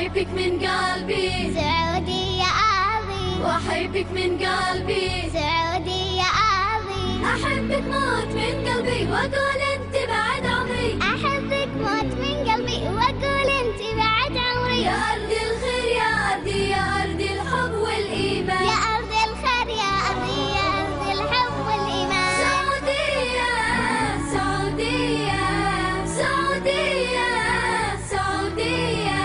وأحبك من قلبي سعودية أرضي، وأحبك من قلبي سعودية أرضي، أحبك موت من قلبي وأقول أنت بعد عمري، أحبك موت من قلبي وأقول أنت بعد عمري. يا أرض الخير يا أرضي، يا أرض الحب والإيمان، يا أرض الخير يا أرضي، يا أرض الحب والإيمان. سعودية سعودية سعودية سعودية،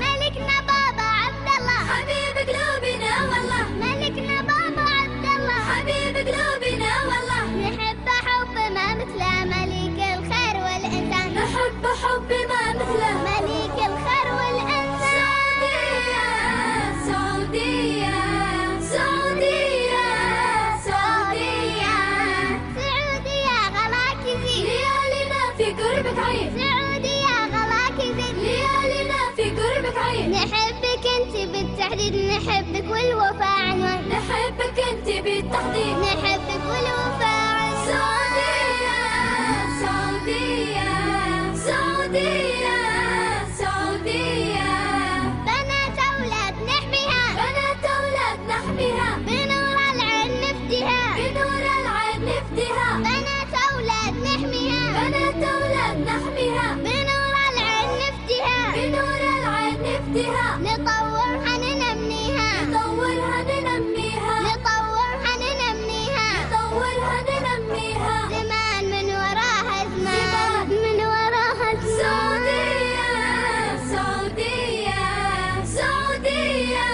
ملكنا بابا عبد الله، حبيب قلوبنا والله، ملكنا بابا عبد الله، حبيب قلوبنا والله، نحب حب ما مثله ملك الخير والإنسان، نحب حب ما مثله ملك الخير والإنسان. سعودية سعودية سعودية سعودية غلاك يزيد، ليالينا في قربك عين، سعودية غلاك يزيد، ليالينا في قربك عين، نحبك انت بالتحديد، نحبك والوفاء عنوان، نحبك انت بالتحديد، نحبك والوفاء عنوان. سعودية سعودية سعودية سعودية، بنات أولاد نحميها، بنات أولاد نحميها، بنور العين نفديها، بنور العين نفديها، بنات أولاد نحميها، بنات أولاد نحميها، بنور العين نفديها، بنور العين نفديها، نطورها ننميها، نطورها ننميها، نطورها ننميها، نطورها ننميها، زمان من وراها زمان، من وراها زمان. سعودية سعودية سعودية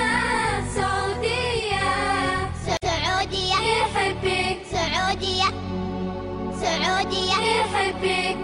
سعودية، سعودية يحبك سعودية سعودية يحبك